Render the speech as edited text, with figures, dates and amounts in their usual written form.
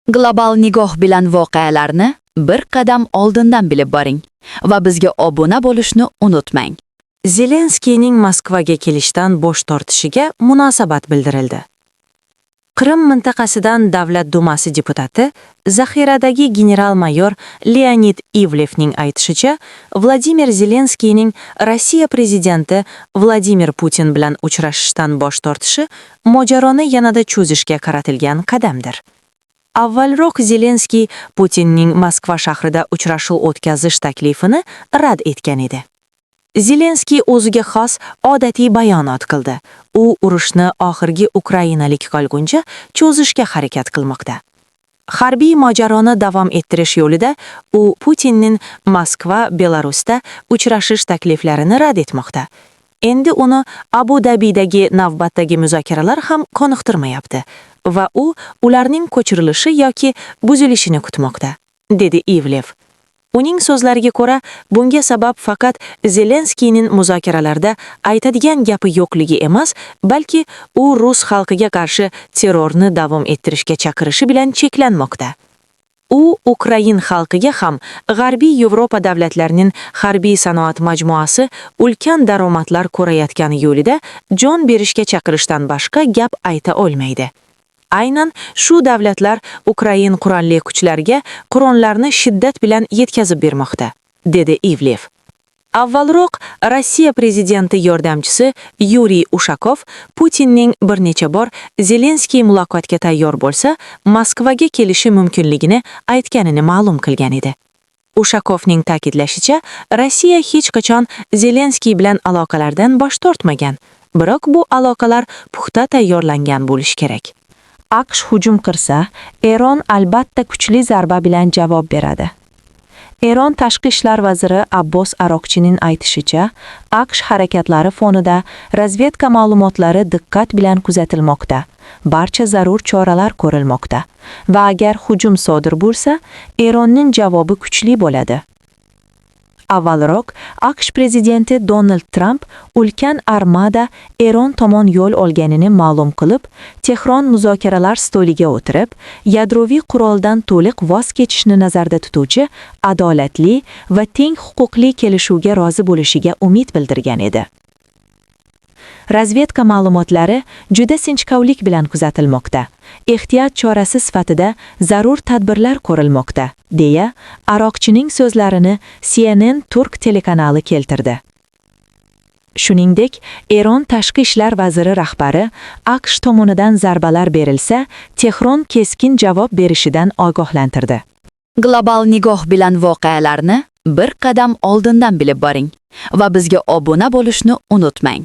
Global nigoh bilan voqealarni bir qadam oldindan bilib boring va bizga obuna bo'lishni unutmang. Zelenskiyning Moskvaga kelishdan bosh tortishiga munosabat bildirildi. Qrim mintaqasidan Davlat dumasi deputati, zaxiradagi general-mayor Leonid Ivlevning aytishicha, Vladimir Zelenskiyning Rossiya prezidenti Vladimir Putin bilan uchrashishdan bosh tortishi mojaroni yanada cho'zishga qaratilgan qadamdir. Avvalroq Zelenskiy Putinning Moskva shahrida uchrashuv o'tkazish taklifini rad etgan edi. Zelenskiy o'ziga xos odatiy bayonot qildi. U urushni oxirgi ukrainalik qolguncha cho'zishga harakat qilmoqda. Harbiy mojaroni davom ettirish yo'lida u Putinning Moskva, Belarusda uchrashish takliflarini rad etmoqda. Endi uni Abu Dabidagi navbatdagi muzokaralar ham qoniqtirmayapti va u ularning ko'chirilishi yoki buzilishini kutmoqda, dedi Ivlev. Uning so'zlariga ko'ra, bunga sabab faqat Zelenskiyning muzokaralarda aytadigan gapi yo'qligi emas, balki u rus xalqiga qarshi terrorni davom ettirishga chaqirishi bilan cheklanmoqda. U Ukrain xalqiga ham G'arbiy Yevropa davlatlarining harbiy sanoat majmuasi ulkan daromadlar ko'rayotgani yo'lida jon berishga chaqirishdan boshqa gap ayta olmaydi. Aynan shu davlatlar Ukrain qurolli kuchlariga qurollarni shiddat bilan yetkazib bermoqda, dedi Ivlev. Avvalroq Rossiya prezidenti yordamchisi Yuriy Ushakov Putinning bir necha bor Zelenskiy muloqotga tayyor bo'lsa, Moskvaga kelishi mumkinligini aytganini ma'lum qilgan edi. Ushakovning ta'kidlashicha, Rossiya hech qachon Zelenskiy bilan aloqalardan bosh tortmagan, biroq bu aloqalar puxta tayyorlangan bo'lishi kerak. AQSh hujum qilsa, Eron albatta kuchli zarba bilan javob beradi. Eron tashqi ishlar vaziri Abbos Aroqchining aytishicha, AQSh harakatlari fonida razvedka ma'lumotlari diqqat bilan kuzatilmoqda, barcha zarur choralar ko'rilmoqda va agar hujum sodir bo'lsa, Eronning javobi kuchli bo'ladi. Avvalroq AQSh prezidenti Donald Trump ulkan armada Eron tomon yo'l olganini ma'lum qilib, Tehron muzokaralar stoliga o'tirib, yadroviy quroldan to'liq voz kechishni nazarda tutuvchi adolatli va teng huquqli kelishuvga rozi bo'lishiga umid bildirgan edi. Razvedka ma'lumotlari juda sinchkovlik bilan kuzatilmoqda. Ehtiyot chorasi sifatida zarur tadbirlar ko'rilmoqda, deya Aroqchining so'zlarini CNN Turk telekanali keltirdi. Shuningdek, Eron tashqi ishlar vaziri rahbari AQSh tomonidan zarbalar berilsa, Tehron keskin javob berishidan ogohlantirdi. Global nigoh bilan voqealarni bir qadam oldindan bilib boring va bizga obuna bo'lishni unutmang.